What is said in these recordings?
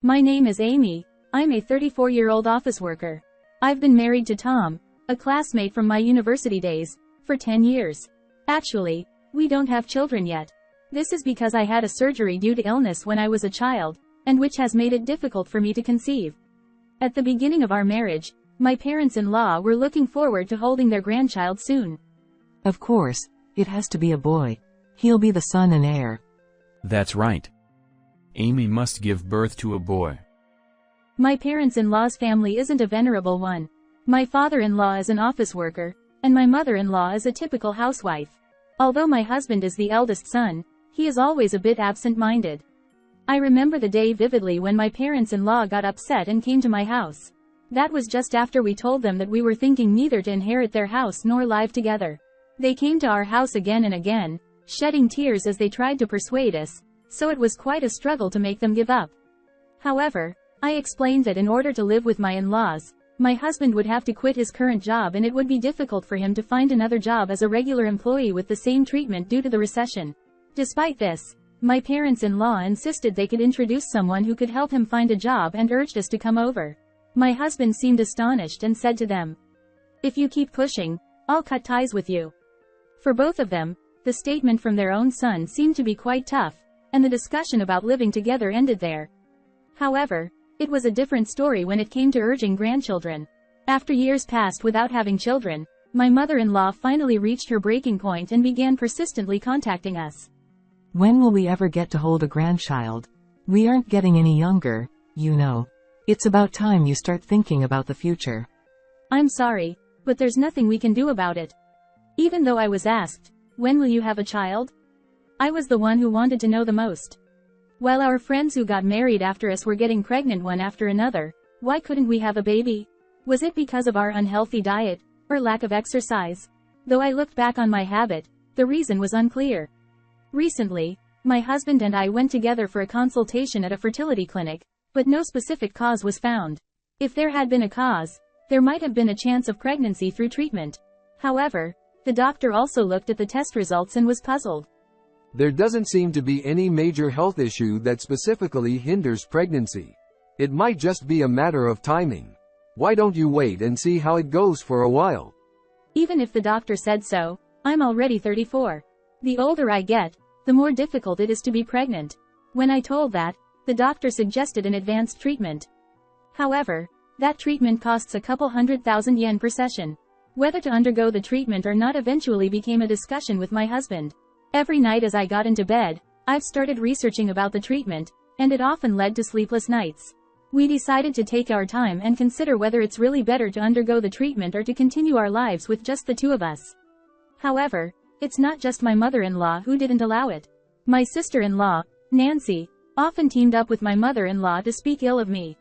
My name is Amy. I'm a 34-year-old office worker. I've been married to Tom, a classmate from my university days, for 10 years. Actually, we don't have children yet. This is because I had a surgery due to illness when I was a child, and which has made it difficult for me to conceive. At the beginning of our marriage, my parents-in-law were looking forward to holding their grandchild soon. Of course, it has to be a boy. He'll be the son and heir. That's right. Amy must give birth to a boy. My parents-in-law's family isn't a venerable one. My father-in-law is an office worker, and my mother-in-law is a typical housewife. Although my husband is the eldest son, he is always a bit absent-minded. I remember the day vividly when my parents-in-law got upset and came to my house. That was just after we told them that we were thinking neither to inherit their house nor live together. They came to our house again and again, shedding tears as they tried to persuade us, so it was quite a struggle to make them give up. However, I explained that in order to live with my in-laws, my husband would have to quit his current job and it would be difficult for him to find another job as a regular employee with the same treatment due to the recession. Despite this, my parents-in-law insisted they could introduce someone who could help him find a job and urged us to come over. My husband seemed astonished and said to them, "If you keep pushing, I'll cut ties with you." For both of them, the statement from their own son seemed to be quite tough, and the discussion about living together ended there. However, it was a different story when it came to urging grandchildren. After years passed without having children, my mother-in-law finally reached her breaking point and began persistently contacting us. When will we ever get to hold a grandchild? We aren't getting any younger, you know. It's about time you start thinking about the future. I'm sorry, but there's nothing we can do about it. Even though I was asked, "When will you have a child?" I was the one who wanted to know the most. While our friends who got married after us were getting pregnant one after another, why couldn't we have a baby? Was it because of our unhealthy diet, or lack of exercise? Though I looked back on my habit, the reason was unclear. Recently, my husband and I went together for a consultation at a fertility clinic, but no specific cause was found. If there had been a cause, there might have been a chance of pregnancy through treatment. However, the doctor also looked at the test results and was puzzled. There doesn't seem to be any major health issue that specifically hinders pregnancy. It might just be a matter of timing. Why don't you wait and see how it goes for a while? Even if the doctor said so, I'm already 34. The older I get, the more difficult it is to be pregnant. When I told that, the doctor suggested an advanced treatment. However, that treatment costs a couple $100,000 per session. Whether to undergo the treatment or not eventually became a discussion with my husband. Every night as I got into bed, I've started researching about the treatment, and it often led to sleepless nights. We decided to take our time and consider whether it's really better to undergo the treatment or to continue our lives with just the two of us. However, it's not just my mother-in-law who didn't allow it. My sister-in-law, Nancy, often teamed up with my mother-in-law to speak ill of me.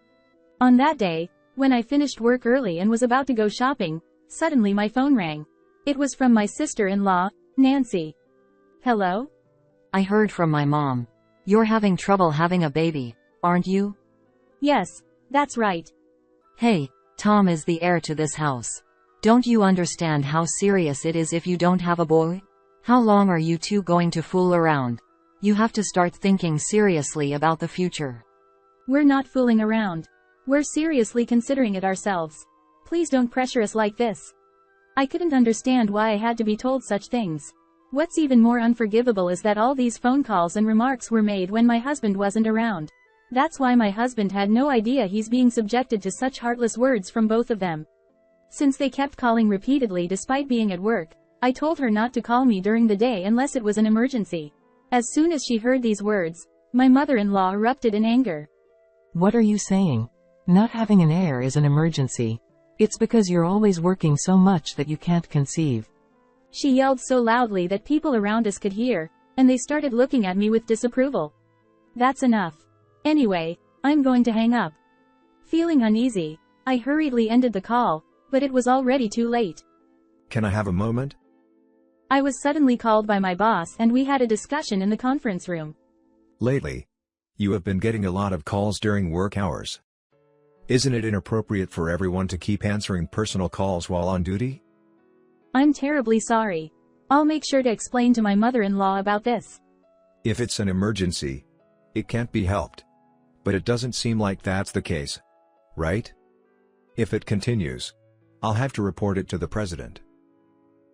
On that day, when I finished work early and was about to go shopping, suddenly my phone rang. It was from my sister-in-law, Nancy. "Hello? I heard from my mom. You're having trouble having a baby, aren't you?" "Yes, that's right." "Hey, Tom is the heir to this house. Don't you understand how serious it is if you don't have a boy? How long are you two going to fool around? You have to start thinking seriously about the future." "We're not fooling around. We're seriously considering it ourselves. Please don't pressure us like this." I couldn't understand why I had to be told such things. What's even more unforgivable is that all these phone calls and remarks were made when my husband wasn't around. That's why my husband had no idea he's being subjected to such heartless words from both of them. Since they kept calling repeatedly despite being at work, I told her not to call me during the day unless it was an emergency. As soon as she heard these words, my mother-in-law erupted in anger. What are you saying? Not having an heir is an emergency. It's because you're always working so much that you can't conceive. She yelled so loudly that people around us could hear, and they started looking at me with disapproval. That's enough. Anyway, I'm going to hang up. Feeling uneasy, I hurriedly ended the call, but it was already too late. Can I have a moment? I was suddenly called by my boss and we had a discussion in the conference room. Lately, you have been getting a lot of calls during work hours. Isn't it inappropriate for everyone to keep answering personal calls while on duty? I'm terribly sorry. I'll make sure to explain to my mother-in-law about this. If it's an emergency, it can't be helped. But it doesn't seem like that's the case. Right? If it continues, I'll have to report it to the president.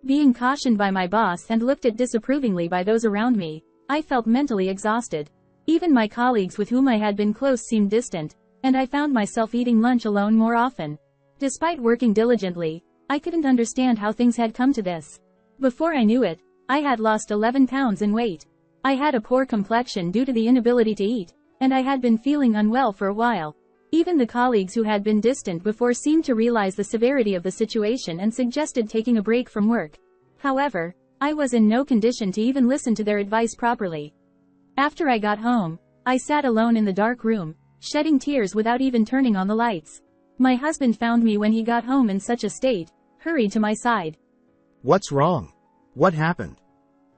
Being cautioned by my boss and looked at disapprovingly by those around me, I felt mentally exhausted. Even my colleagues with whom I had been close seemed distant, and I found myself eating lunch alone more often. Despite working diligently, I couldn't understand how things had come to this. Before I knew it, I had lost 11 pounds in weight. I had a poor complexion due to the inability to eat, and I had been feeling unwell for a while. Even the colleagues who had been distant before seemed to realize the severity of the situation and suggested taking a break from work. However, I was in no condition to even listen to their advice properly. After I got home, I sat alone in the dark room, shedding tears without even turning on the lights. My husband found me when he got home in such a state, hurried to my side. What's wrong? What happened?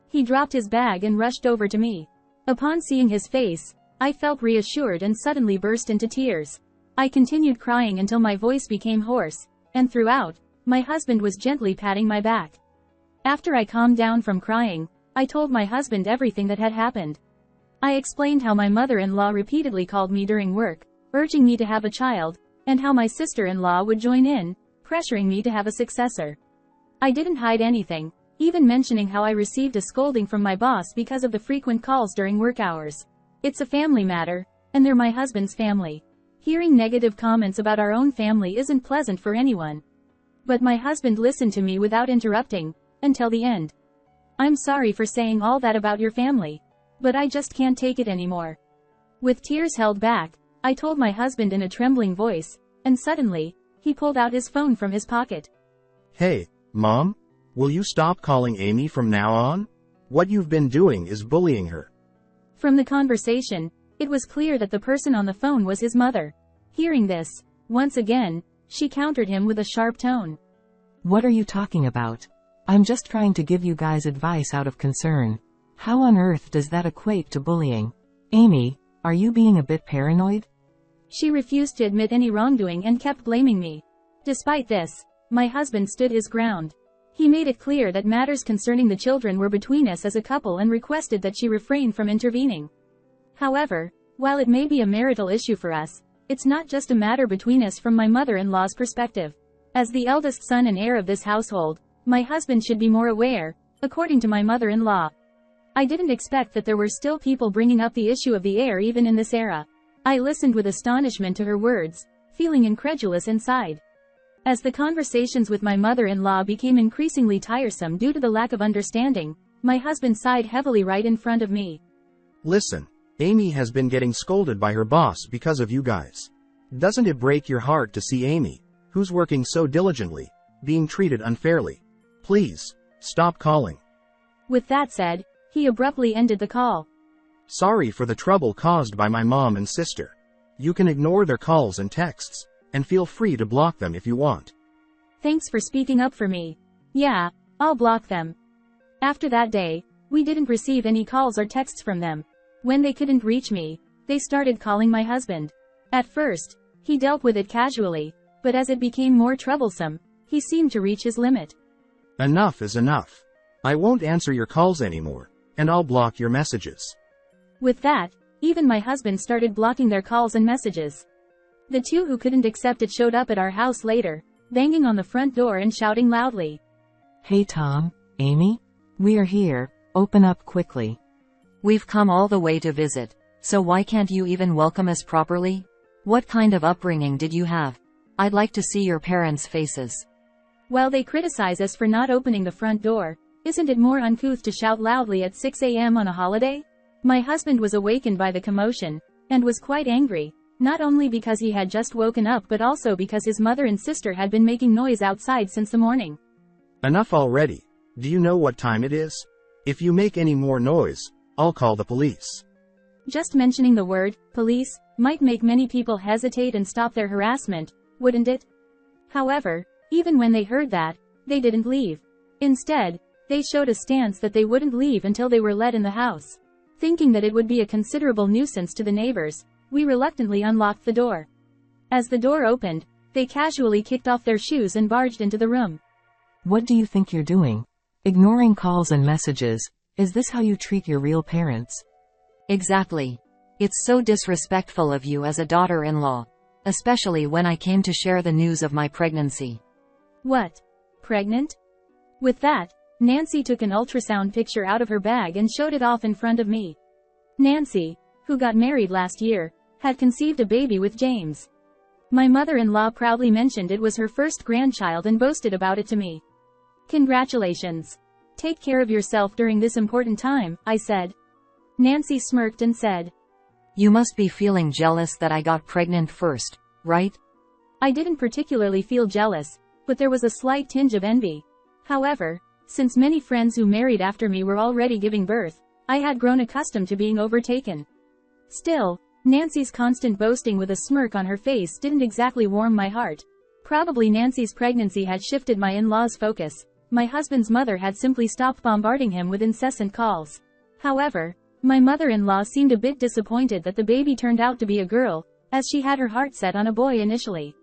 He dropped his bag and rushed over to me. Upon seeing his face, I felt reassured and suddenly burst into tears. I continued crying until my voice became hoarse, and throughout, my husband was gently patting my back. After I calmed down from crying, I told my husband everything that had happened. I explained how my mother-in-law repeatedly called me during work, urging me to have a child, and how my sister-in-law would join in, pressuring me to have a successor. I didn't hide anything, even mentioning how I received a scolding from my boss because of the frequent calls during work hours. It's a family matter, and they're my husband's family. Hearing negative comments about our own family isn't pleasant for anyone. But my husband listened to me without interrupting, until the end. I'm sorry for saying all that about your family, but I just can't take it anymore. With tears held back, I told my husband in a trembling voice, and suddenly, he pulled out his phone from his pocket. Hey, Mom? Will you stop calling Amy from now on? What you've been doing is bullying her. From the conversation, it was clear that the person on the phone was his mother. Hearing this, once again, she countered him with a sharp tone. What are you talking about? I'm just trying to give you guys advice out of concern. How on earth does that equate to bullying? Amy, are you being a bit paranoid? She refused to admit any wrongdoing and kept blaming me. Despite this, my husband stood his ground. He made it clear that matters concerning the children were between us as a couple and requested that she refrain from intervening. However, while it may be a marital issue for us, it's not just a matter between us from my mother-in-law's perspective. As the eldest son and heir of this household, my husband should be more aware, according to my mother-in-law. I didn't expect that there were still people bringing up the issue of the heir even in this era. I listened with astonishment to her words, feeling incredulous inside. As the conversations with my mother-in-law became increasingly tiresome due to the lack of understanding, my husband sighed heavily right in front of me. Listen, Amy has been getting scolded by her boss because of you guys. Doesn't it break your heart to see Amy, who's working so diligently, being treated unfairly? Please, stop calling. With that said, he abruptly ended the call. Sorry for the trouble caused by my mom and sister. You can ignore their calls and texts, and feel free to block them if you want. Thanks for speaking up for me. Yeah, I'll block them. After that day, we didn't receive any calls or texts from them. When they couldn't reach me, they started calling my husband. At first, he dealt with it casually, but as it became more troublesome, he seemed to reach his limit. Enough is enough. I won't answer your calls anymore, and I'll block your messages. With that, even my husband started blocking their calls and messages. The two who couldn't accept it showed up at our house later, banging on the front door and shouting loudly. Hey Tom, Amy? We are here, open up quickly. We've come all the way to visit, so why can't you even welcome us properly? What kind of upbringing did you have? I'd like to see your parents' faces. While they criticize us for not opening the front door, isn't it more uncouth to shout loudly at 6 a.m. on a holiday? My husband was awakened by the commotion, and was quite angry, not only because he had just woken up but also because his mother and sister had been making noise outside since the morning. Enough already. Do you know what time it is? If you make any more noise, I'll call the police. Just mentioning the word, police, might make many people hesitate and stop their harassment, wouldn't it? However, even when they heard that, they didn't leave. Instead, they showed a stance that they wouldn't leave until they were let in the house. Thinking that it would be a considerable nuisance to the neighbors, we reluctantly unlocked the door. As the door opened, they casually kicked off their shoes and barged into the room. What do you think you're doing? Ignoring calls and messages. Is this how you treat your real parents? Exactly. It's so disrespectful of you as a daughter-in-law. Especially when I came to share the news of my pregnancy. What? Pregnant? With that, Nancy took an ultrasound picture out of her bag and showed it off in front of me. Nancy, who got married last year, had conceived a baby with James. My mother-in-law proudly mentioned it was her first grandchild and boasted about it to me. Congratulations. Take care of yourself during this important time, I said. Nancy smirked and said, You must be feeling jealous that I got pregnant first, right? I didn't particularly feel jealous, but there was a slight tinge of envy. However, since many friends who married after me were already giving birth, I had grown accustomed to being overtaken. Still, Nancy's constant boasting with a smirk on her face didn't exactly warm my heart. Probably Nancy's pregnancy had shifted my in-laws' focus. My husband's mother had simply stopped bombarding him with incessant calls. However, my mother-in-law seemed a bit disappointed that the baby turned out to be a girl, as she had her heart set on a boy initially.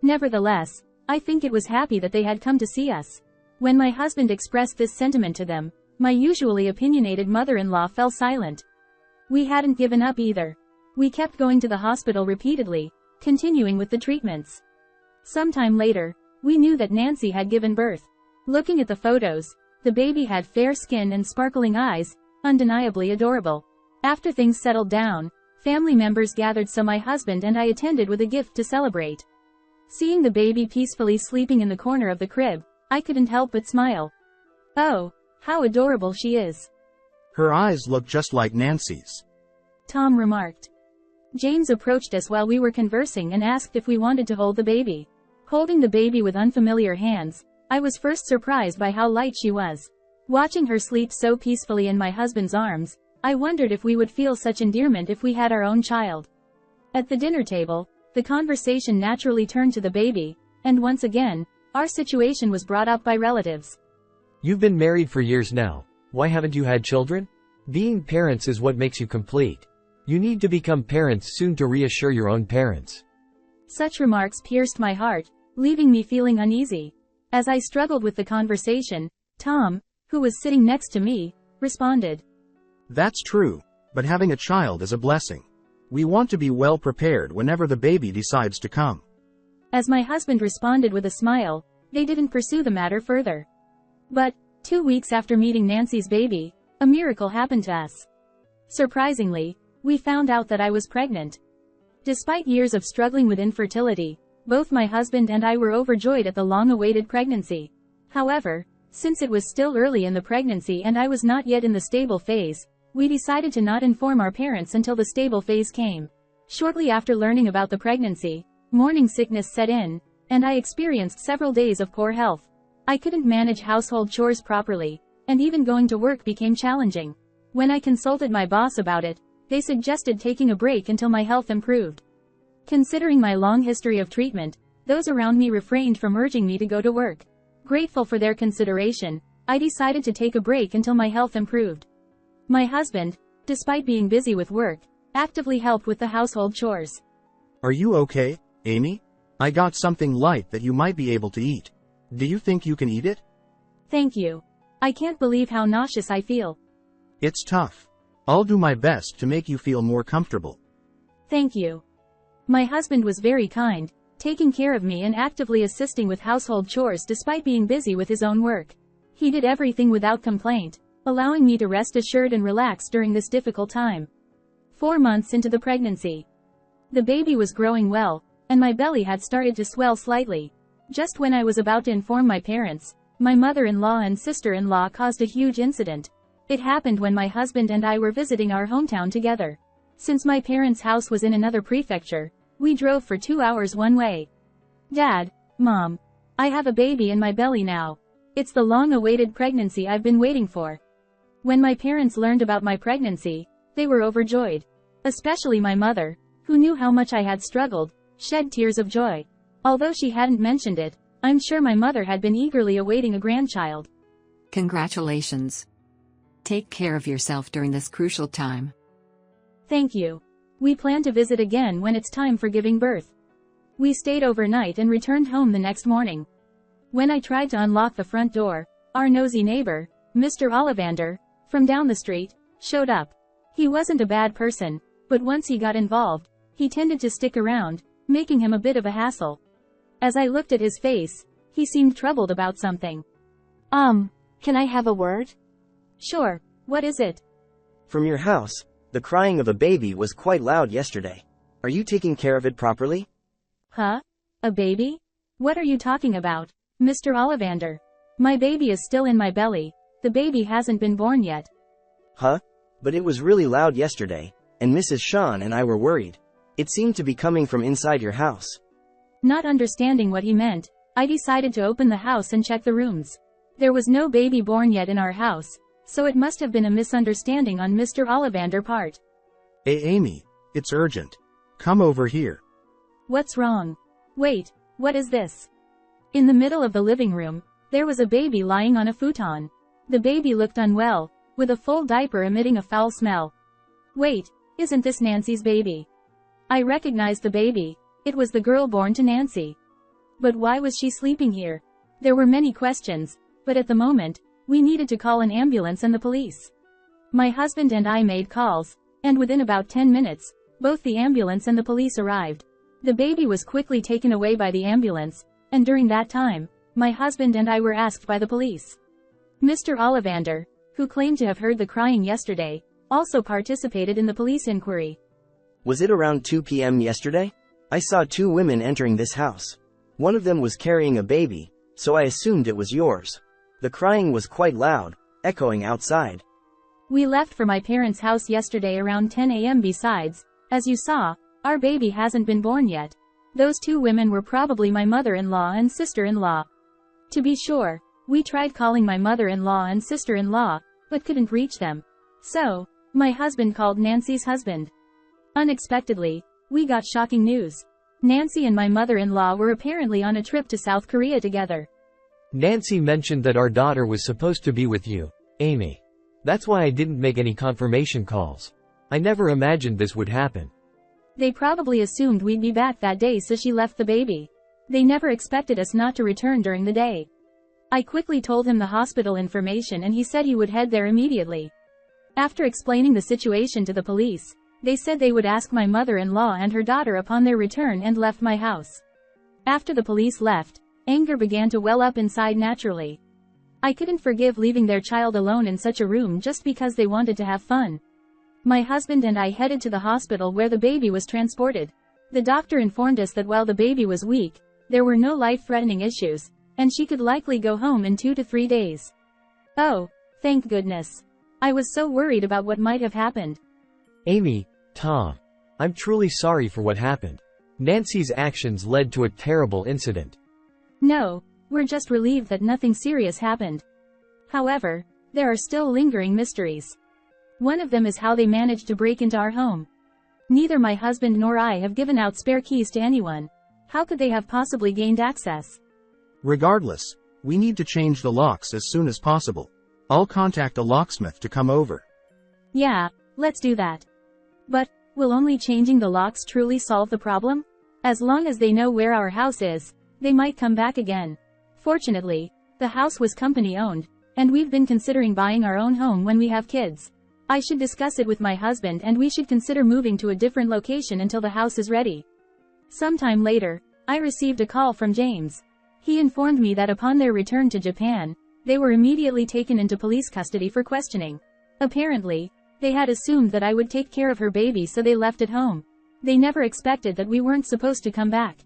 Nevertheless, I think it was happy that they had come to see us. When my husband expressed this sentiment to them, my usually opinionated mother-in-law fell silent. We hadn't given up either. We kept going to the hospital repeatedly, continuing with the treatments. Sometime later, we knew that Nancy had given birth. Looking at the photos, the baby had fair skin and sparkling eyes, undeniably adorable. After things settled down, family members gathered so my husband and I attended with a gift to celebrate. Seeing the baby peacefully sleeping in the corner of the crib, I couldn't help but smile. Oh, how adorable she is. Her eyes look just like Nancy's. Tom remarked. James approached us while we were conversing and asked if we wanted to hold the baby. Holding the baby with unfamiliar hands, I was first surprised by how light she was. Watching her sleep so peacefully in my husband's arms, I wondered if we would feel such endearment if we had our own child. At the dinner table, the conversation naturally turned to the baby, and once again, our situation was brought up by relatives. You've been married for years now. Why haven't you had children? Being parents is what makes you complete. You need to become parents soon to reassure your own parents. Such remarks pierced my heart, leaving me feeling uneasy. As I struggled with the conversation, Tom, who was sitting next to me, responded. That's true, but having a child is a blessing. We want to be well prepared whenever the baby decides to come. As my husband responded with a smile, they didn't pursue the matter further. But, 2 weeks after meeting Nancy's baby, a miracle happened to us. Surprisingly, we found out that I was pregnant. Despite years of struggling with infertility, both my husband and I were overjoyed at the long-awaited pregnancy. However, since it was still early in the pregnancy and I was not yet in the stable phase, we decided to not inform our parents until the stable phase came. Shortly after learning about the pregnancy, morning sickness set in, and I experienced several days of poor health. I couldn't manage household chores properly, and even going to work became challenging. When I consulted my boss about it, they suggested taking a break until my health improved. Considering my long history of treatment, those around me refrained from urging me to go to work. Grateful for their consideration, I decided to take a break until my health improved. My husband, despite being busy with work, actively helped with the household chores. Are you okay, Amy? I got something light that you might be able to eat. Do you think you can eat it? Thank you. I can't believe how nauseous I feel. It's tough. I'll do my best to make you feel more comfortable. Thank you. My husband was very kind, taking care of me and actively assisting with household chores despite being busy with his own work. He did everything without complaint, allowing me to rest assured and relax during this difficult time. 4 months into the pregnancy. The baby was growing well, and my belly had started to swell slightly. Just when I was about to inform my parents, my mother-in-law and sister-in-law caused a huge incident. It happened when my husband and I were visiting our hometown together. Since my parents' house was in another prefecture, we drove for 2 hours one way. Dad, Mom, I have a baby in my belly now. It's the long-awaited pregnancy I've been waiting for. When my parents learned about my pregnancy, they were overjoyed. Especially my mother, who knew how much I had struggled, shed tears of joy. Although she hadn't mentioned it, I'm sure my mother had been eagerly awaiting a grandchild. Congratulations. Take care of yourself during this crucial time. Thank you. We plan to visit again when it's time for giving birth. We stayed overnight and returned home the next morning. When I tried to unlock the front door, our nosy neighbor, Mr. Ollivander, from down the street, showed up. He wasn't a bad person, But once he got involved, he tended to stick around, making him a bit of a hassle. As I looked at his face, he seemed troubled about something. Can I have a word? Sure, what is it? From your house, the crying of a baby was quite loud yesterday. Are you taking care of it properly? Huh? A baby? What are you talking about, Mr. Ollivander? My baby is still in my belly. The baby hasn't been born yet. Huh? But it was really loud yesterday, and Mrs. Sean and I were worried. It seemed to be coming from inside your house. Not understanding what he meant, I decided to open the house and check the rooms. There was no baby born yet in our house, so it must have been a misunderstanding on Mr. Ollivander's part. Hey Amy, it's urgent. Come over here. What's wrong? Wait, what is this? In the middle of the living room, there was a baby lying on a futon. The baby looked unwell, with a full diaper emitting a foul smell. Wait, isn't this Nancy's baby? I recognized the baby. It was the girl born to Nancy. But why was she sleeping here? There were many questions, but at the moment, we needed to call an ambulance and the police. My husband and I made calls, and within about 10 minutes, both the ambulance and the police arrived. The baby was quickly taken away by the ambulance, and during that time, my husband and I were asked by the police. Mr. Ollivander, who claimed to have heard the crying yesterday, also participated in the police inquiry. Was it around 2 p.m. yesterday? I saw 2 women entering this house. One of them was carrying a baby, so I assumed it was yours. The crying was quite loud, echoing outside. We left for my parents' house yesterday around 10 a.m. Besides, as you saw, our baby hasn't been born yet. Those 2 women were probably my mother-in-law and sister-in-law. To be sure, we tried calling my mother-in-law and sister-in-law, but couldn't reach them. So, my husband called Nancy's husband. Unexpectedly, we got shocking news. Nancy and my mother-in-law were apparently on a trip to South Korea together. Nancy mentioned that our daughter was supposed to be with you, Amy. That's why I didn't make any confirmation calls. I never imagined this would happen. They probably assumed we'd be back that day, so she left the baby. They never expected us not to return during the day. I quickly told him the hospital information and he said he would head there immediately. After explaining the situation to the police, they said they would ask my mother-in-law and her daughter upon their return and left my house. After the police left, anger began to well up inside naturally. I couldn't forgive leaving their child alone in such a room just because they wanted to have fun. My husband and I headed to the hospital where the baby was transported. The doctor informed us that while the baby was weak, there were no life-threatening issues, and she could likely go home in 2 to 3 days. Oh, thank goodness. I was so worried about what might have happened. Amy, Tom, I'm truly sorry for what happened. Nancy's actions led to a terrible incident. No, we're just relieved that nothing serious happened. However, there are still lingering mysteries. One of them is how they managed to break into our home. Neither my husband nor I have given out spare keys to anyone. How could they have possibly gained access? Regardless, we need to change the locks as soon as possible. I'll contact a locksmith to come over. Yeah, let's do that. But, will only changing the locks truly solve the problem? As long as they know where our house is, they might come back again. Fortunately, the house was company-owned, and we've been considering buying our own home when we have kids. I should discuss it with my husband and we should consider moving to a different location until the house is ready. Sometime later, I received a call from James. He informed me that upon their return to Japan, they were immediately taken into police custody for questioning. Apparently, they had assumed that I would take care of her baby, so they left at home. They never expected that we weren't supposed to come back.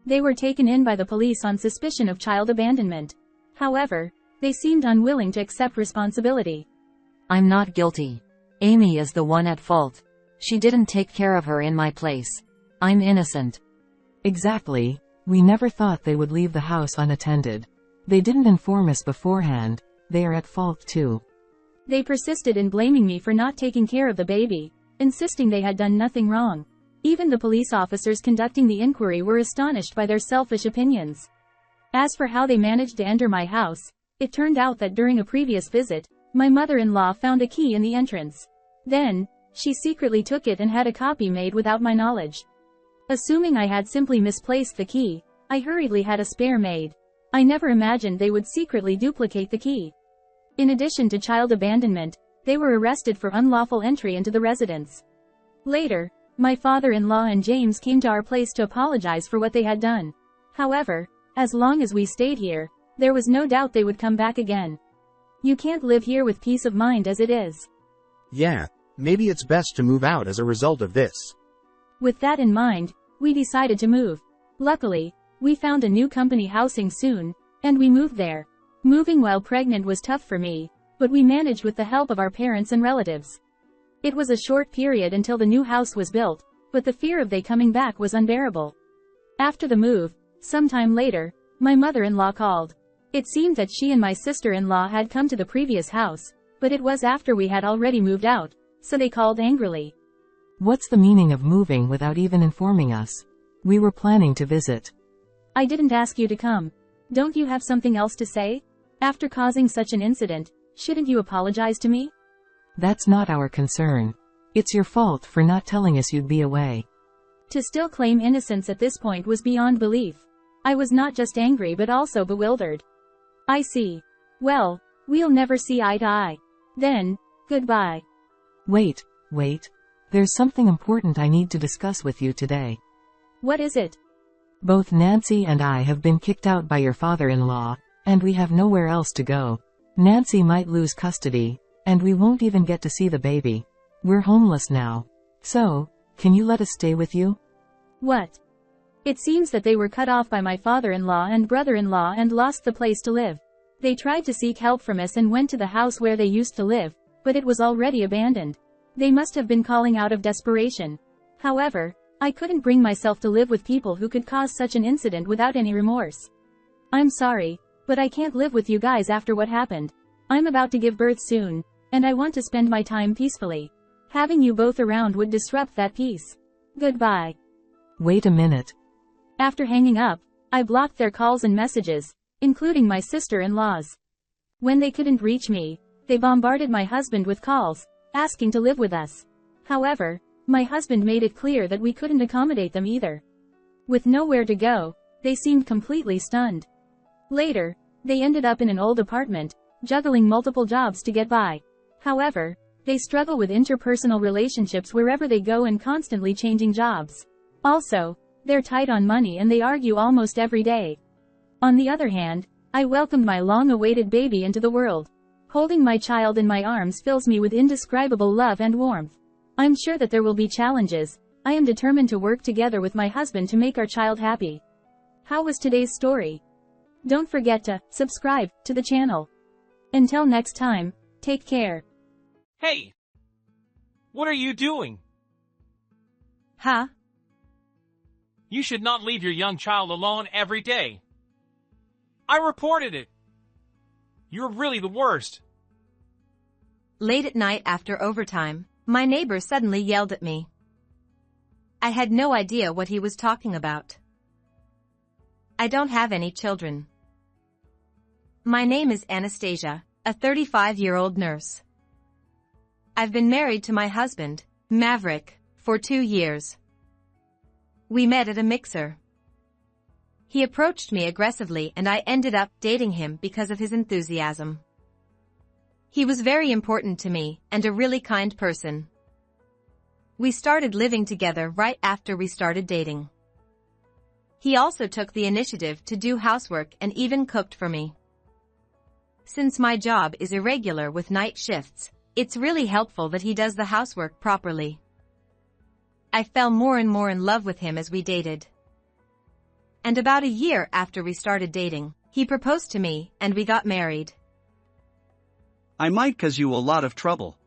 They were taken in by the police on suspicion of child abandonment. However, they seemed unwilling to accept responsibility. I'm not guilty. Amy is the one at fault. She didn't take care of her in my place. I'm innocent. Exactly. We never thought they would leave the house unattended. They didn't inform us beforehand. They are at fault too. They persisted in blaming me for not taking care of the baby, insisting they had done nothing wrong. Even the police officers conducting the inquiry were astonished by their selfish opinions. As for how they managed to enter my house, it turned out that during a previous visit, my mother-in-law found a key in the entrance. Then, she secretly took it and had a copy made without my knowledge. Assuming I had simply misplaced the key, I hurriedly had a spare made. I never imagined they would secretly duplicate the key. In addition to child abandonment, they were arrested for unlawful entry into the residence. Later, my father-in-law and James came to our place to apologize for what they had done. However, as long as we stayed here, there was no doubt they would come back again. You can't live here with peace of mind as it is. Yeah, maybe it's best to move out as a result of this. With that in mind, we decided to move. Luckily, we found a new company housing soon, and we moved there. Moving while pregnant was tough for me, but we managed with the help of our parents and relatives. It was a short period until the new house was built, but the fear of they coming back was unbearable. After the move, sometime later, my mother-in-law called. It seemed that she and my sister-in-law had come to the previous house, but it was after we had already moved out, so they called angrily. What's the meaning of moving without even informing us? We were planning to visit. I didn't ask you to come. Don't you have something else to say? After causing such an incident, shouldn't you apologize to me? That's not our concern. It's your fault for not telling us you'd be away. To still claim innocence at this point was beyond belief. I was not just angry but also bewildered. I see. Well, we'll never see eye to eye. Then, goodbye. Wait. There's something important I need to discuss with you today. What is it? Both Nancy and I have been kicked out by your father-in-law, and we have nowhere else to go. Nancy might lose custody, and we won't even get to see the baby. We're homeless now. So, can you let us stay with you? What? It seems that they were cut off by my father-in-law and brother-in-law and lost the place to live. They tried to seek help from us and went to the house where they used to live, but it was already abandoned. They must have been calling out of desperation. However, I couldn't bring myself to live with people who could cause such an incident without any remorse. I'm sorry, but I can't live with you guys after what happened. I'm about to give birth soon, and I want to spend my time peacefully. Having you both around would disrupt that peace. Goodbye. Wait a minute. After hanging up, I blocked their calls and messages, including my sister-in-law's. When they couldn't reach me, they bombarded my husband with calls, asking to live with us. However, my husband made it clear that we couldn't accommodate them either. With nowhere to go, they seemed completely stunned. Later, they ended up in an old apartment, juggling multiple jobs to get by. However, they struggle with interpersonal relationships wherever they go and constantly changing jobs. Also, they're tight on money and they argue almost every day. On the other hand, I welcomed my long-awaited baby into the world. Holding my child in my arms fills me with indescribable love and warmth. I'm sure that there will be challenges. I am determined to work together with my husband to make our child happy. How was today's story? Don't forget to subscribe to the channel. Until next time, take care. Hey! What are you doing? Huh? You should not leave your young child alone every day. I reported it. You're really the worst. Late at night after overtime, my neighbor suddenly yelled at me. I had no idea what he was talking about. I don't have any children. My name is Anastasia, a 35-year-old nurse. I've been married to my husband, Maverick, for 2 years. We met at a mixer. He approached me aggressively and I ended up dating him because of his enthusiasm. He was very important to me and a really kind person. We started living together right after we started dating. He also took the initiative to do housework and even cooked for me. Since my job is irregular with night shifts, it's really helpful that he does the housework properly. I fell more and more in love with him as we dated. And about a year after we started dating, he proposed to me and we got married. I might cause you a lot of trouble.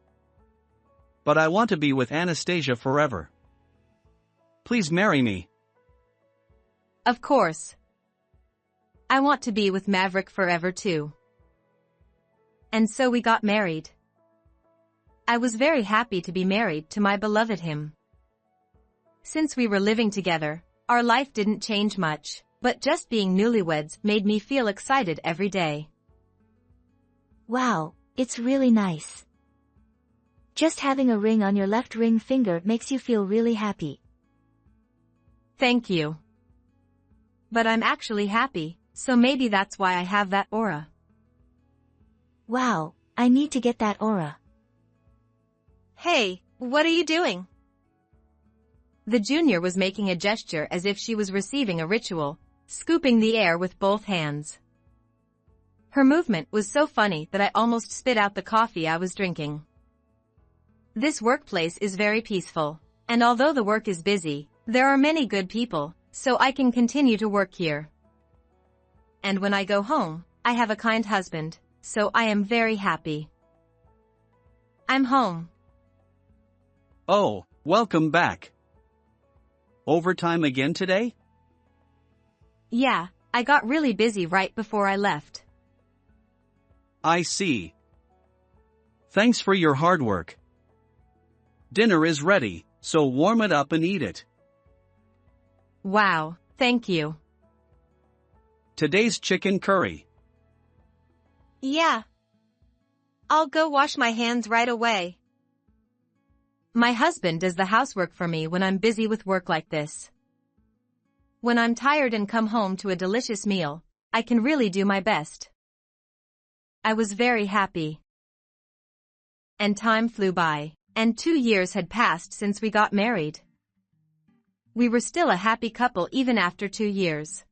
But I want to be with Anastasia forever. Please marry me. Of course. I want to be with Maverick forever too. And so we got married. I was very happy to be married to my beloved him. Since we were living together, our life didn't change much, but just being newlyweds made me feel excited every day. Wow, it's really nice. Just having a ring on your left ring finger makes you feel really happy. Thank you. But I'm actually happy, so maybe that's why I have that aura. Wow, I need to get that aura. Hey, what are you doing? The junior was making a gesture as if she was receiving a ritual, scooping the air with both hands. Her movement was so funny that I almost spit out the coffee I was drinking. This workplace is very peaceful, and although the work is busy, there are many good people, so I can continue to work here. And when I go home, I have a kind husband, so I am very happy. I'm home. Oh, welcome back. Overtime again today? Yeah, I got really busy right before I left. I see. Thanks for your hard work. Dinner is ready, so warm it up and eat it. Wow, thank you. Today's chicken curry. Yeah. I'll go wash my hands right away. My husband does the housework for me when I'm busy with work like this. When I'm tired and come home to a delicious meal, I can really do my best. I was very happy. And time flew by, and 2 years had passed since we got married. We were still a happy couple even after 2 years.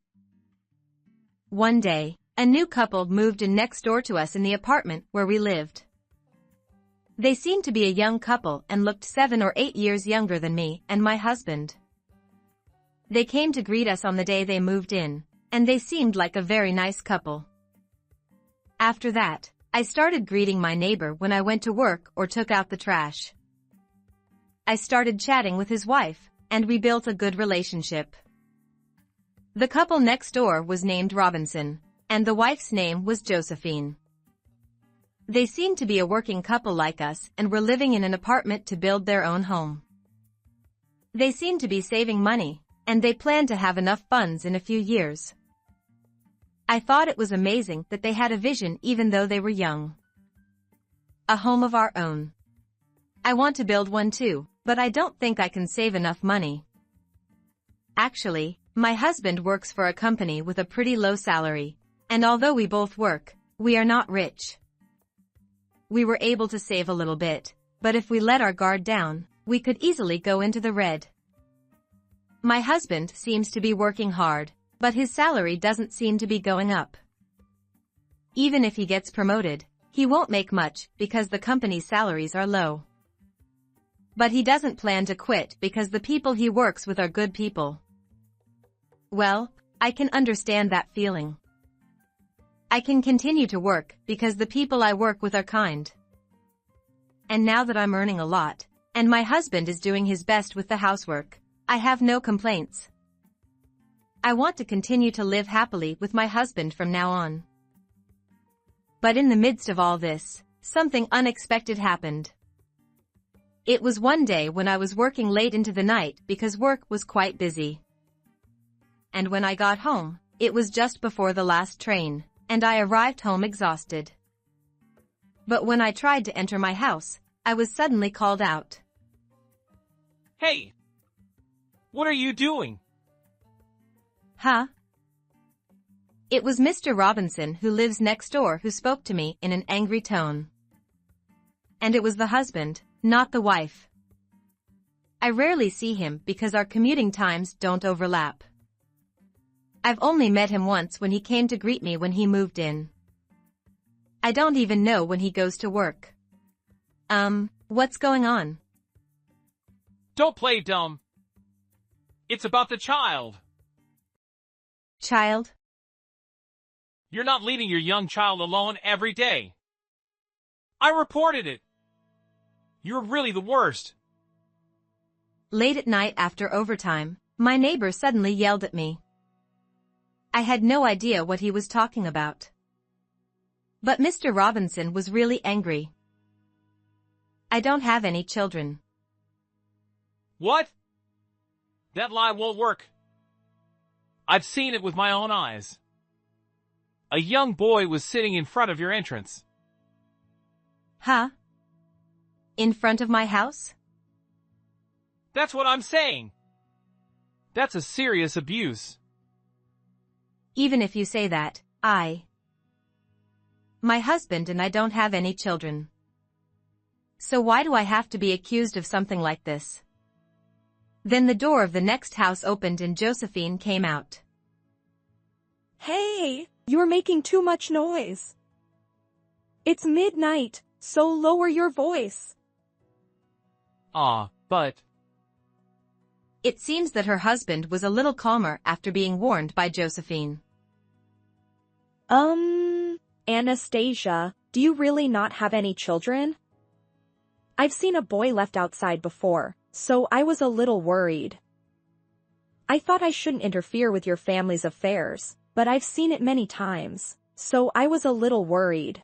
One day, a new couple moved in next door to us in the apartment where we lived. They seemed to be a young couple and looked 7 or 8 years younger than me and my husband. They came to greet us on the day they moved in, and they seemed like a very nice couple. After that, I started greeting my neighbor when I went to work or took out the trash. I started chatting with his wife, and we built a good relationship. The couple next door was named Robinson, and the wife's name was Josephine. They seemed to be a working couple like us and were living in an apartment to build their own home. They seemed to be saving money, and they planned to have enough funds in a few years. I thought it was amazing that they had a vision even though they were young. A home of our own. I want to build one too, but I don't think I can save enough money. Actually, my husband works for a company with a pretty low salary, and although we both work, we are not rich. We were able to save a little bit, but if we let our guard down, we could easily go into the red. My husband seems to be working hard, but his salary doesn't seem to be going up. Even if he gets promoted, he won't make much because the company's salaries are low. But he doesn't plan to quit because the people he works with are good people. Well, I can understand that feeling. I can continue to work because the people I work with are kind. And now that I'm earning a lot, and my husband is doing his best with the housework, I have no complaints. I want to continue to live happily with my husband from now on. But in the midst of all this, something unexpected happened. It was one day when I was working late into the night because work was quite busy. And when I got home, it was just before the last train, and I arrived home exhausted. But when I tried to enter my house, I was suddenly called out. Hey! What are you doing? Huh? It was Mr. Robinson who lives next door who spoke to me in an angry tone. And it was the husband, not the wife. I rarely see him because our commuting times don't overlap. I've only met him once when he came to greet me when he moved in. I don't even know when he goes to work. What's going on? Don't play dumb. It's about the child. Child? You're not leaving your young child alone every day. I reported it. You're really the worst. Late at night after overtime, my neighbor suddenly yelled at me. I had no idea what he was talking about. But Mr. Robinson was really angry. I don't have any children. What? That lie won't work. I've seen it with my own eyes. A young boy was sitting in front of your entrance. Huh? In front of my house? That's what I'm saying. That's a serious abuse. Even if you say that, my husband and I don't have any children. So why do I have to be accused of something like this? Then the door of the next house opened and Josephine came out. Hey, you're making too much noise. It's midnight, so lower your voice. But... It seems that her husband was a little calmer after being warned by Josephine. Anastasia, do you really not have any children? I've seen a boy left outside before, so I was a little worried. I thought I shouldn't interfere with your family's affairs, but I've seen it many times, so I was a little worried.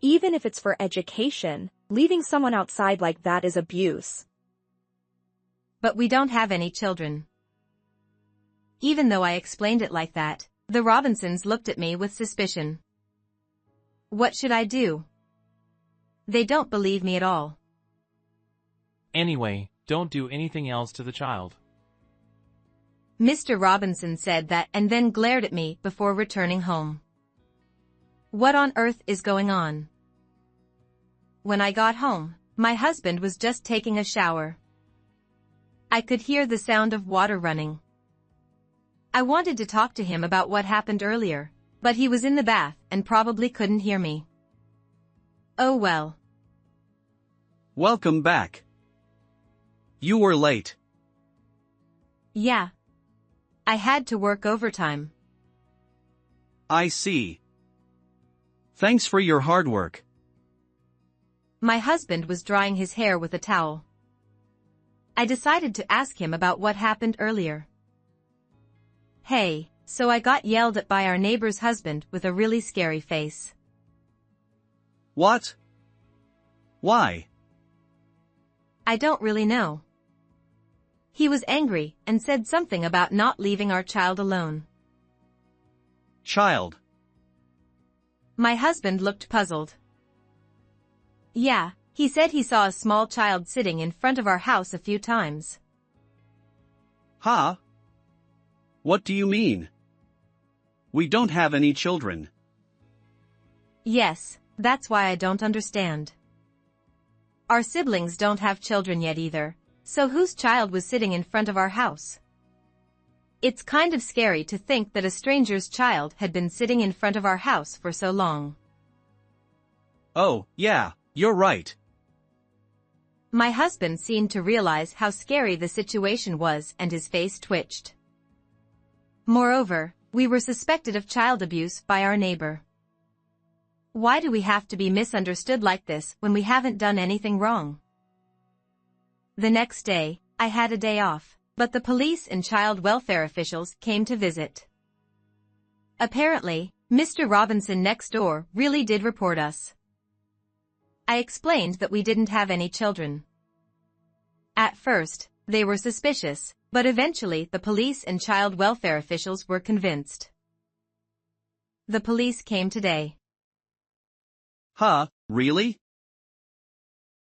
Even if it's for education, leaving someone outside like that is abuse. But we don't have any children. Even though I explained it like that, the Robinsons looked at me with suspicion. What should I do? They don't believe me at all. Anyway, don't do anything else to the child. Mr. Robinson said that and then glared at me before returning home. What on earth is going on? When I got home, my husband was just taking a shower. I could hear the sound of water running. I wanted to talk to him about what happened earlier, but he was in the bath and probably couldn't hear me. Oh well. Welcome back. You were late. Yeah. I had to work overtime. I see. Thanks for your hard work. My husband was drying his hair with a towel. I decided to ask him about what happened earlier. Hey, so I got yelled at by our neighbor's husband with a really scary face. What? Why? I don't really know. He was angry and said something about not leaving our child alone. Child. My husband looked puzzled. Yeah, he said he saw a small child sitting in front of our house a few times. Huh? What do you mean? We don't have any children. Yes, that's why I don't understand. Our siblings don't have children yet either, so whose child was sitting in front of our house? It's kind of scary to think that a stranger's child had been sitting in front of our house for so long. Oh, yeah, you're right. My husband seemed to realize how scary the situation was and his face twitched. Moreover, we were suspected of child abuse by our neighbor. Why do we have to be misunderstood like this when we haven't done anything wrong? The next day, I had a day off, but the police and child welfare officials came to visit. Apparently, Mr. Robinson next door really did report us. I explained that we didn't have any children. At first, they were suspicious, but eventually the police and child welfare officials were convinced. The police came today. Huh, really?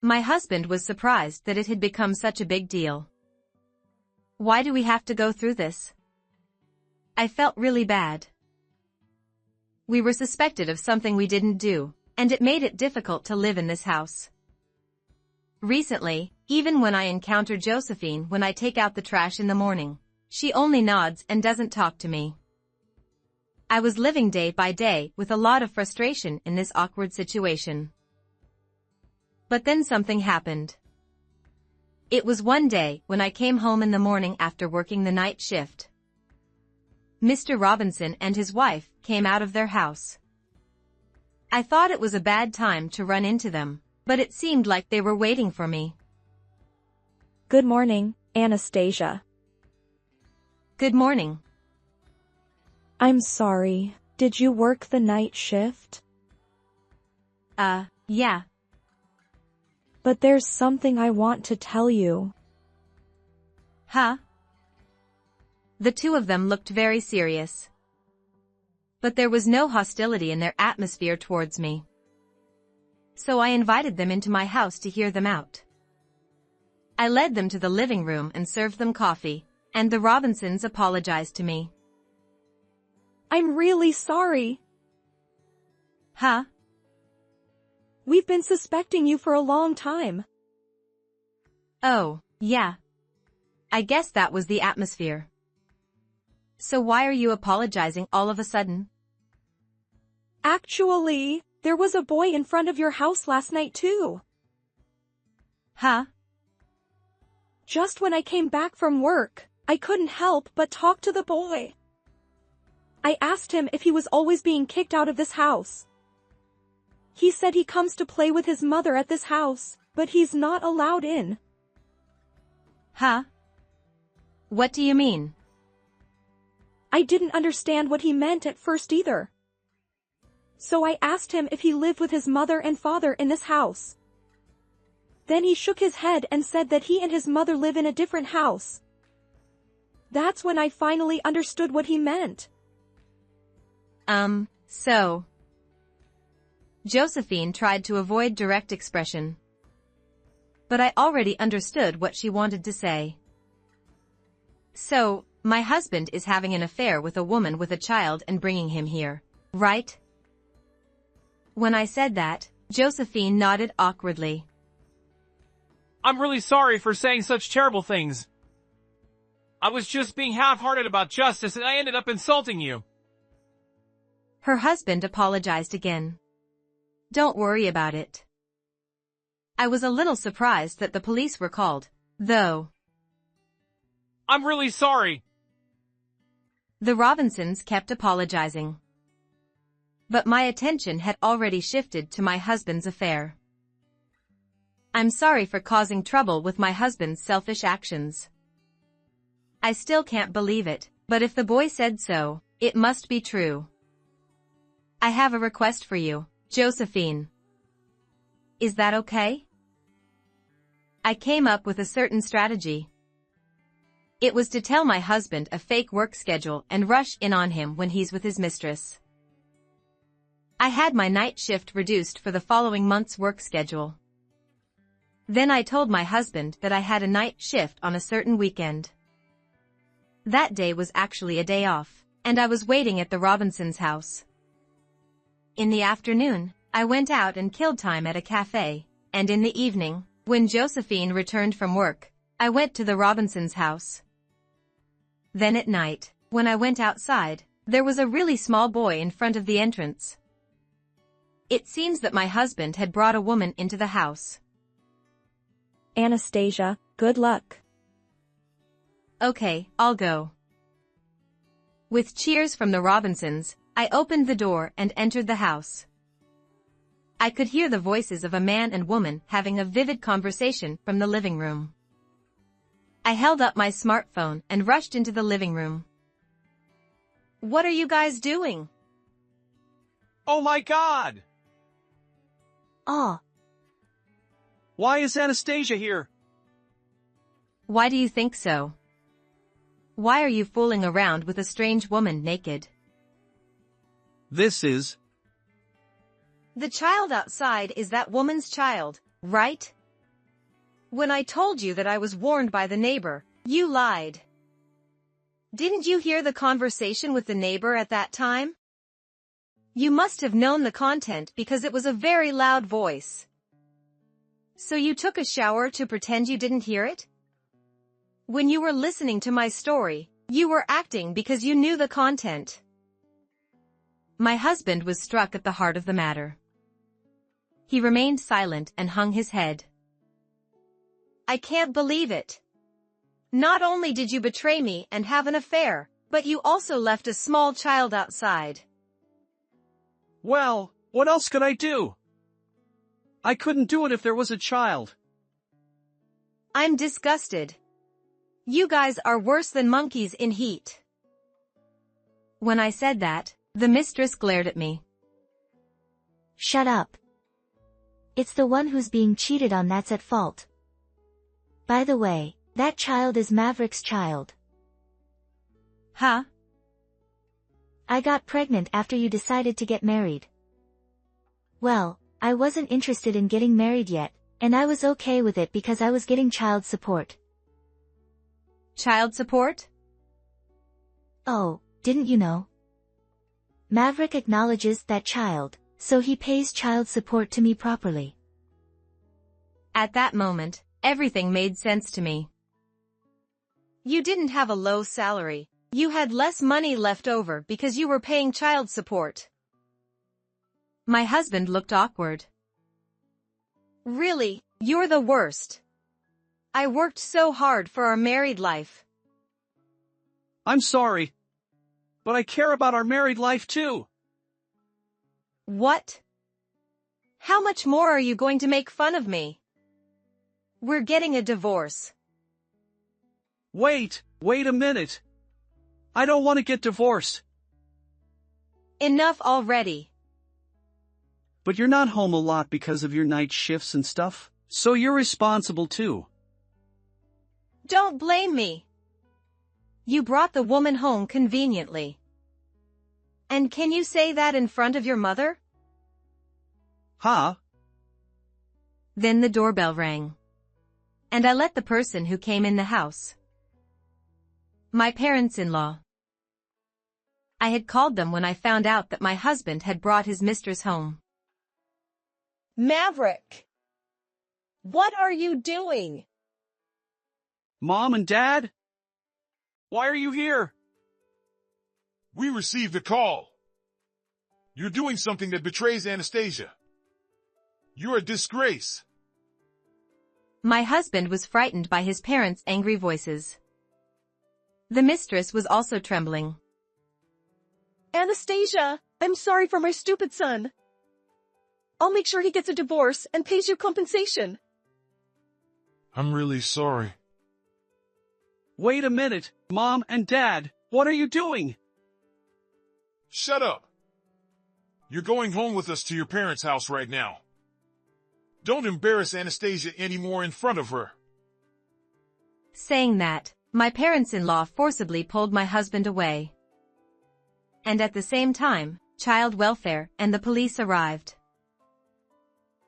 My husband was surprised that it had become such a big deal. Why do we have to go through this? I felt really bad. We were suspected of something we didn't do, and it made it difficult to live in this house. Recently, even when I encounter Josephine when I take out the trash in the morning, she only nods and doesn't talk to me. I was living day by day with a lot of frustration in this awkward situation. But then something happened. It was one day when I came home in the morning after working the night shift. Mr. Robinson and his wife came out of their house. I thought it was a bad time to run into them, but it seemed like they were waiting for me. Good morning, Anastasia. Good morning. I'm sorry, did you work the night shift? Yeah. But there's something I want to tell you. Huh? The two of them looked very serious. But there was no hostility in their atmosphere towards me. So I invited them into my house to hear them out. I led them to the living room and served them coffee, and the Robinsons apologized to me. I'm really sorry. Huh? We've been suspecting you for a long time. Oh, yeah. I guess that was the atmosphere. So why are you apologizing all of a sudden? Actually, there was a boy in front of your house last night too. Huh? Just when I came back from work, I couldn't help but talk to the boy. I asked him if he was always being kicked out of this house. He said he comes to play with his mother at this house, but he's not allowed in. Huh? What do you mean? I didn't understand what he meant at first either. So I asked him if he lived with his mother and father in this house. Then he shook his head and said that he and his mother live in a different house. That's when I finally understood what he meant. So. Josephine tried to avoid direct expression. But I already understood what she wanted to say. So, my husband is having an affair with a woman with a child and bringing him here, right? When I said that, Josephine nodded awkwardly. I'm really sorry for saying such terrible things. I was just being half-hearted about justice and I ended up insulting you. Her husband apologized again. Don't worry about it. I was a little surprised that the police were called, though. I'm really sorry. The Robinsons kept apologizing. But my attention had already shifted to my husband's affair. I'm sorry for causing trouble with my husband's selfish actions. I still can't believe it, but if the boy said so, it must be true. I have a request for you, Josephine. Is that okay? I came up with a certain strategy. It was to tell my husband a fake work schedule and rush in on him when he's with his mistress. I had my night shift reduced for the following month's work schedule. Then I told my husband that I had a night shift on a certain weekend. That day was actually a day off, and I was waiting at the Robinsons' house. In the afternoon, I went out and killed time at a cafe, and in the evening, when Josephine returned from work, I went to the Robinsons' house. Then at night, when I went outside, there was a really small boy in front of the entrance. It seems that my husband had brought a woman into the house. Anastasia, good luck. Okay, I'll go. With cheers from the Robinsons, I opened the door and entered the house. I could hear the voices of a man and woman having a vivid conversation from the living room. I held up my smartphone and rushed into the living room. What are you guys doing? Oh my God! Aw. Why is Anastasia here? Why do you think so? Why are you fooling around with a strange woman naked? This is... The child outside is that woman's child, right? When I told you that I was warned by the neighbor, you lied. Didn't you hear the conversation with the neighbor at that time? You must have known the content because it was a very loud voice. So you took a shower to pretend you didn't hear it? When you were listening to my story, you were acting because you knew the content. My husband was struck at the heart of the matter. He remained silent and hung his head. I can't believe it. Not only did you betray me and have an affair, but you also left a small child outside. Well, what else could I do? I couldn't do it if there was a child. I'm disgusted. You guys are worse than monkeys in heat. When I said that, the mistress glared at me. Shut up. It's the one who's being cheated on that's at fault. By the way, that child is Maverick's child. Huh? I got pregnant after you decided to get married. Well, I wasn't interested in getting married yet, and I was okay with it because I was getting child support. Child support? Oh, didn't you know? Maverick acknowledges that child, so he pays child support to me properly. At that moment, everything made sense to me. You didn't have a low salary. You had less money left over because you were paying child support. My husband looked awkward. Really, you're the worst. I worked so hard for our married life. I'm sorry. But I care about our married life too. What? How much more are you going to make fun of me? We're getting a divorce. Wait a minute. I don't want to get divorced. Enough already. But you're not home a lot because of your night shifts and stuff, so you're responsible too. Don't blame me. You brought the woman home conveniently. And can you say that in front of your mother? Huh? Then the doorbell rang. And I let the person who came in the house. My parents-in-law. I had called them when I found out that my husband had brought his mistress home. Maverick! What are you doing? Mom and Dad? Why are you here? We received a call. You're doing something that betrays Anastasia. You're a disgrace. My husband was frightened by his parents' angry voices. The mistress was also trembling. Anastasia, I'm sorry for my stupid son. I'll make sure he gets a divorce and pays you compensation. I'm really sorry. Wait a minute, Mom and Dad, what are you doing? Shut up. You're going home with us to your parents' house right now. Don't embarrass Anastasia anymore in front of her. Saying that, my parents-in-law forcibly pulled my husband away. And at the same time, child welfare and the police arrived.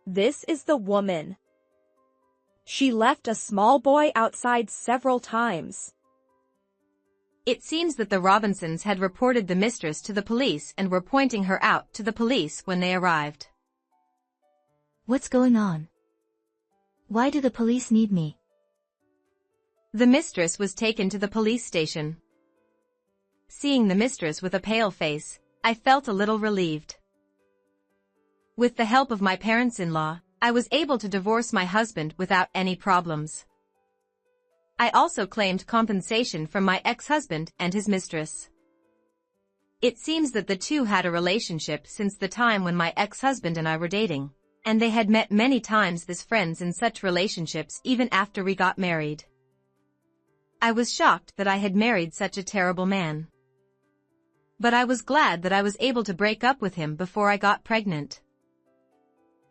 This is the woman. She left a small boy outside several times. It seems that the Robinsons had reported the mistress to the police and were pointing her out to the police when they arrived. What's going on? Why do the police need me? The mistress was taken to the police station. Seeing the mistress with a pale face, I felt a little relieved. With the help of my parents-in-law, I was able to divorce my husband without any problems. I also claimed compensation from my ex-husband and his mistress. It seems that the two had a relationship since the time when my ex-husband and I were dating, and they had met many times as friends in such relationships even after we got married. I was shocked that I had married such a terrible man. But I was glad that I was able to break up with him before I got pregnant.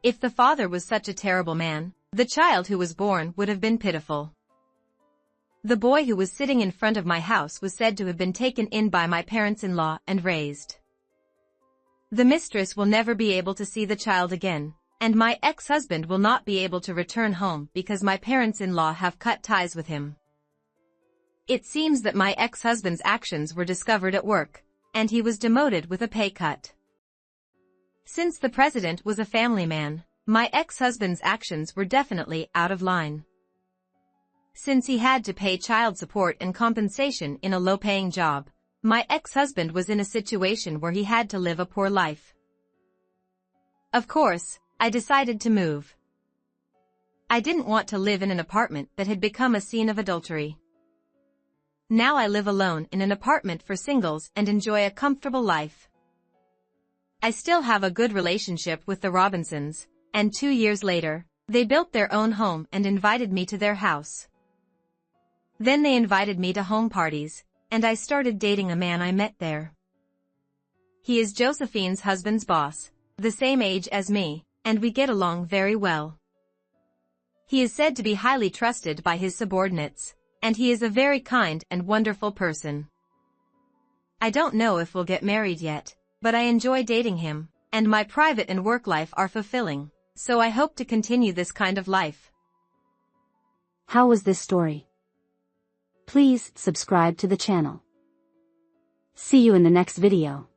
If the father was such a terrible man, the child who was born would have been pitiful. The boy who was sitting in front of my house was said to have been taken in by my parents-in-law and raised. The mistress will never be able to see the child again, and my ex-husband will not be able to return home because my parents-in-law have cut ties with him. It seems that my ex-husband's actions were discovered at work, and he was demoted with a pay cut. Since the president was a family man, my ex-husband's actions were definitely out of line. Since he had to pay child support and compensation in a low-paying job, my ex-husband was in a situation where he had to live a poor life. Of course, I decided to move. I didn't want to live in an apartment that had become a scene of adultery. Now I live alone in an apartment for singles and enjoy a comfortable life. I still have a good relationship with the Robinsons, and 2 years later, they built their own home and invited me to their house. Then they invited me to home parties, and I started dating a man I met there. He is Josephine's husband's boss, the same age as me, and we get along very well. He is said to be highly trusted by his subordinates, and he is a very kind and wonderful person. I don't know if we'll get married yet, but I enjoy dating him, and my private and work life are fulfilling, so I hope to continue this kind of life. How was this story? Please subscribe to the channel. See you in the next video.